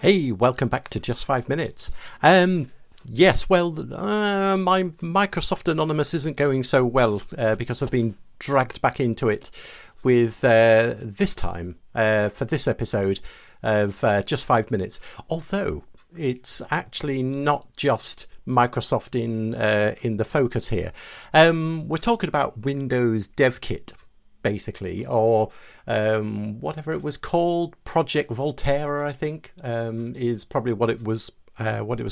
Hey, welcome back to Just 5 Minutes. Yes, well, my Microsoft Anonymous isn't going so well because I've been dragged back into it with this time for this episode of Just 5 Minutes. Although it's actually not just Microsoft in the focus here. We're talking about Windows Dev Kit, basically, or whatever it was called, Project Volterra, I think, is probably what it was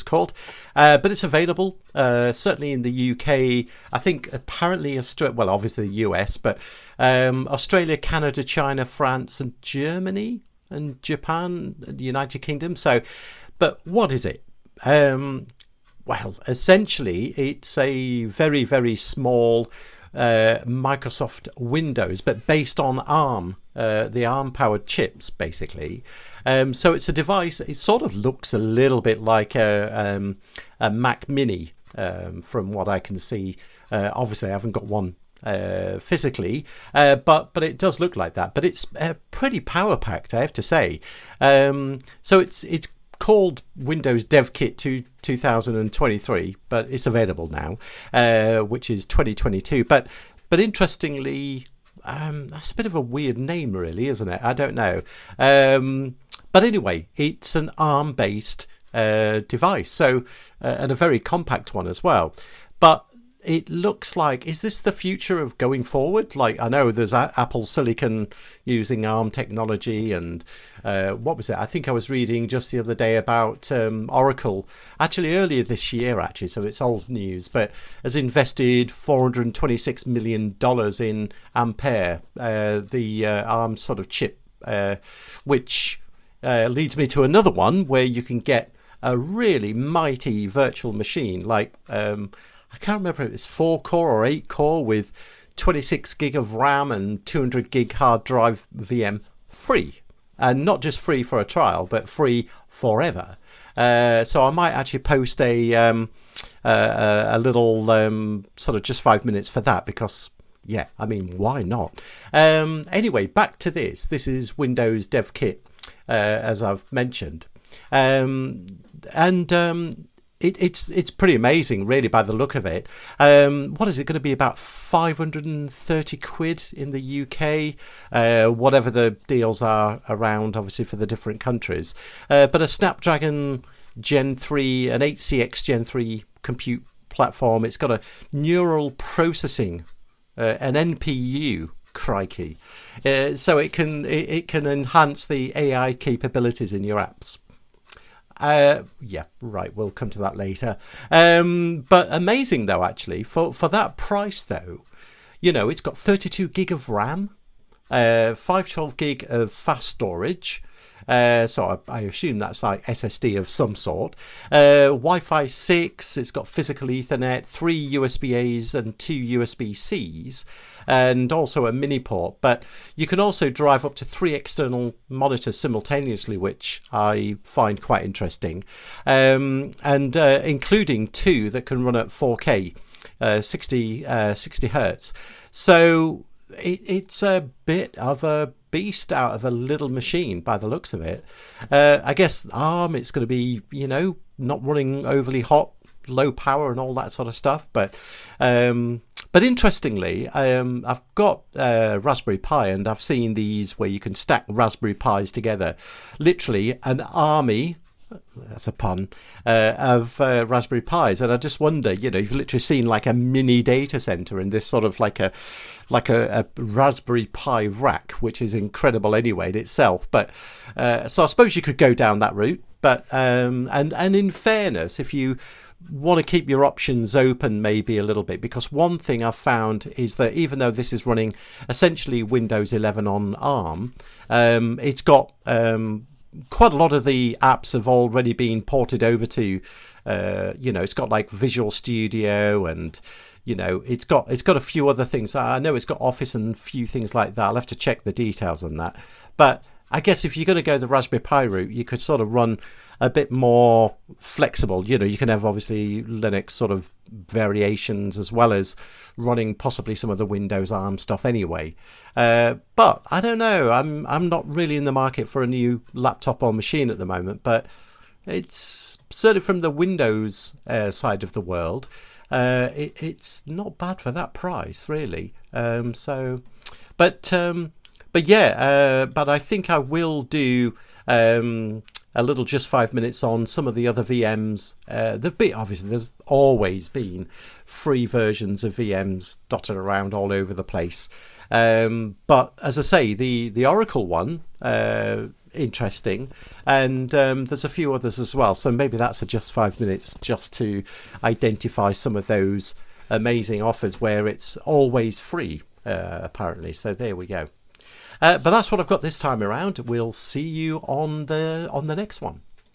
called. But it's available, certainly in the UK. I think apparently well, obviously the US, but Australia, Canada, China, France, and Germany, and Japan, the United Kingdom. So, but what is it? Well, essentially, it's a very, very small Microsoft Windows, but based on ARM, the ARM-powered chips, basically. So it's a device. It sort of looks a little bit like a Mac Mini, from what I can see. Obviously, I haven't got one physically, but it does look like that. But it's pretty power-packed, I have to say. So it's called Windows Dev Kit 2023, but it's available now, which is 2022. But interestingly, that's a bit of a weird name, really, isn't it? I don't know. But anyway, it's an ARM-based device, so and a very compact one as well. But it looks like, is this the future of going forward? Like, I know there's Apple Silicon using ARM technology, and what was it? I think I was reading just the other day about Oracle, actually earlier this year, actually, so it's old news, but has invested $426 million in Ampere, the ARM sort of chip, which leads me to another one where you can get a really mighty virtual machine, like I can't remember if it's 4-core or 8-core with 26 gig of RAM and 200 gig hard drive VM free. And not just free for a trial, but free forever. So I might actually post a little sort of just 5 minutes for that because, yeah, I mean, why not? Anyway, back to this. This is Windows Dev Kit, as I've mentioned. It's pretty amazing, really, by the look of it. What is it going to be, about 530 quid in the UK? Whatever the deals are around, obviously, for the different countries. But a Snapdragon Gen 3, an 8CX Gen 3 compute platform. It's got a neural processing, an NPU. Crikey. So it can enhance the AI capabilities in your apps. Yeah, right, we'll come to that later. But amazing, though, actually, for that price, though, you know, it's got 32 gig of RAM, 512 gig of fast storage. So I assume that's like SSD of some sort. Wi-Fi 6, it's got physical Ethernet, 3 USB-As and 2 USB-Cs, and also a mini port. But you can also drive up to 3 external monitors simultaneously, which I find quite interesting, and including 2 that can run at 4K, 60 hertz. So it's a bit of a beast out of a little machine by the looks of it. I guess ARM, it's going to be, you know, not running overly hot, low power and all that sort of stuff. But interestingly, I've got Raspberry Pi, and I've seen these where you can stack Raspberry Pis together, literally an army, that's a pun, of Raspberry Pis. And I just wonder, you know, you've literally seen like a mini data center in this sort of like a Raspberry Pi rack, which is incredible anyway in itself. But so I suppose you could go down that route. But and in fairness, if you want to keep your options open maybe a little bit, because one thing I've found is that even though this is running essentially Windows 11 on ARM, it's got quite a lot of the apps have already been ported over to, you know, it's got like Visual Studio, and, you know, it's got a few other things. I know it's got Office and a few things like that. I'll have to check the details on that. But I guess if you're going to go the Raspberry Pi route, you could sort of run a bit more flexible. You know, you can have obviously Linux sort of variations, as well as running possibly some of the Windows ARM stuff anyway. But I don't know. I'm not really in the market for a new laptop or machine at the moment, but it's certainly from the Windows side of the world. It's not bad for that price, really. But I think I will do a little just 5 minutes on some of the other VMs. Obviously, there's always been free versions of VMs dotted around all over the place. But as I say, the Oracle one, interesting, and there's a few others as well. So maybe that's a just 5 minutes just to identify some of those amazing offers where it's always free, apparently. So there we go. But that's what I've got this time around. We'll see you on the next one.